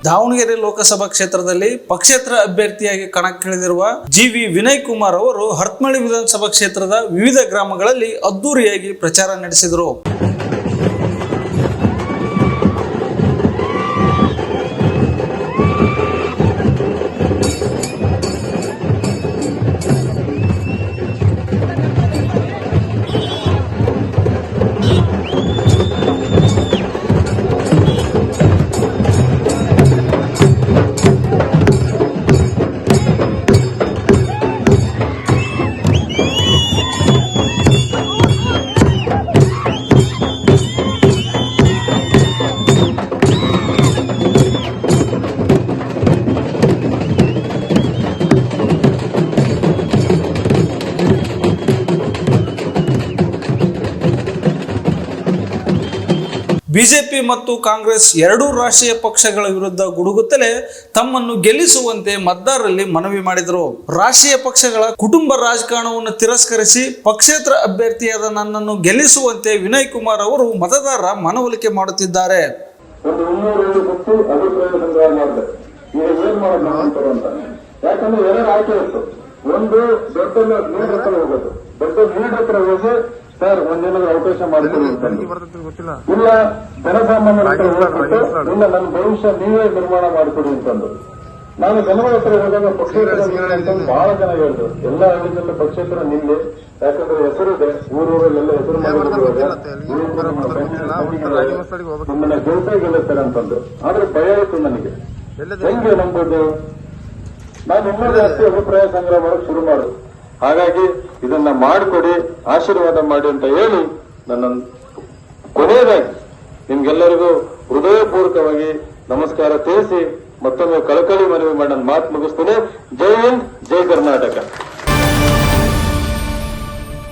ದಾವಣಗೆರೆ ಲೋಕಸಭಾ ಕ್ಷೇತ್ರದಲ್ಲಿ ಪಕ್ಷೇತರ ಅಭ್ಯರ್ಥಿಯಾಗಿ ಕಣಕ್ಕಿಳಿದಿರುವ ಜಿವಿ ವಿನಯ್ ಕುಮಾರ್ ಅವರು ಹರಪನಹಳ್ಳಿ ವಿಧಾನಸಭಾ ಕ್ಷೇತ್ರದ ವಿವಿಧ ಗ್ರಾಮಗಳಲ್ಲಿ ಅದ್ದೂರಿಯಾಗಿ ಪ್ರಚಾರ ನಡೆಸಿದರು. ಬಿಜೆಪಿ ಮತ್ತು ಕಾಂಗ್ರೆಸ್ ಎರಡೂ ರಾಷ್ಟ್ರೀಯ ಪಕ್ಷಗಳ ವಿರುದ್ಧ ಗುಡುಗುತ್ತಲೇ ತಮ್ಮನ್ನು ಗೆಲ್ಲಿಸುವಂತೆ ಮತದಾರರಲ್ಲಿ ಮನವಿ ಮಾಡಿದರು. ರಾಷ್ಟ್ರೀಯ ಪಕ್ಷಗಳ ಕುಟುಂಬ ರಾಜಕಾರಣವನ್ನು ತಿರಸ್ಕರಿಸಿ ಪಕ್ಷೇತರ ಅಭ್ಯರ್ಥಿಯಾದ ನನ್ನನ್ನು ಗೆಲ್ಲಿಸುವಂತೆ ವಿನಯ್ ಕುಮಾರ್ ಅವರು ಮತದಾರರ ಮನವೊಲಿಕೆ ಮಾಡುತ್ತಿದ್ದಾರೆ. ಸರ್ ಒಂದೇನಾದ್ರೂ ಅವಕಾಶ ಮಾಡಿಕೊಡಿ ಇಲ್ಲ ಜನಸಾಮಾನ್ಯರ ಇಲ್ಲ ನನ್ನ ಭವಿಷ್ಯ ನೀವೇ ನಿರ್ಮಾಣ ಮಾಡಿಕೊಡಿ ಅಂತಂದು ನಾನು ಜನಗಳ ಹತ್ರ ಹೋದಾಗ ಪಕ್ಷೇತರ ಬಹಳ ಜನ ಹೇಳಿದ್ರು. ಎಲ್ಲ ಹಳ್ಳಿನಲ್ಲೂ ಪಕ್ಷೇತರ ನಿಲ್ಲಿ, ಯಾಕಂದ್ರೆ ಹೆಸರಿದೆ, ಊರೂರಲ್ಲೆಲ್ಲ ಹೆಸರು ನಿಮ್ಮನ್ನ ಗೆಲ್ತಾರೆ ಅಂತಂದ್ರು. ಆದ್ರೆ ಭಯ ಆಯ್ತು ನನಗೆ, ಹೆಂಗೆ ನಂಬೋದು, ನಾನು ಇನ್ನೂ ಜಾಸ್ತಿ ಅಭಿಪ್ರಾಯ ಸಂಗ್ರಹ ಮಾಡಕ್ ಶುರು ಮಾಡು. ಹಾಗಾಗಿ ಇದನ್ನ ಮಾಡಿಕೊಡಿ, ಆಶೀರ್ವಾದ ಮಾಡಿ ಅಂತ ಹೇಳಿ ನನ್ನ ಕೊನೆಯದಾಗಿ ನಿಮ್ಗೆಲ್ಲರಿಗೂ ಹೃದಯಪೂರ್ವಕವಾಗಿ ನಮಸ್ಕಾರ ತಿಳಿಸಿ ಮತ್ತೊಮ್ಮೆ ಕಳಕಳಿ ಮನವಿ ಮಾಡಿ ನನ್ನ ಮಾತು ಮುಗಿಸ್ತೇನೆ. ಜೈ ಹಿಂದ್, ಜೈ ಕರ್ನಾಟಕ.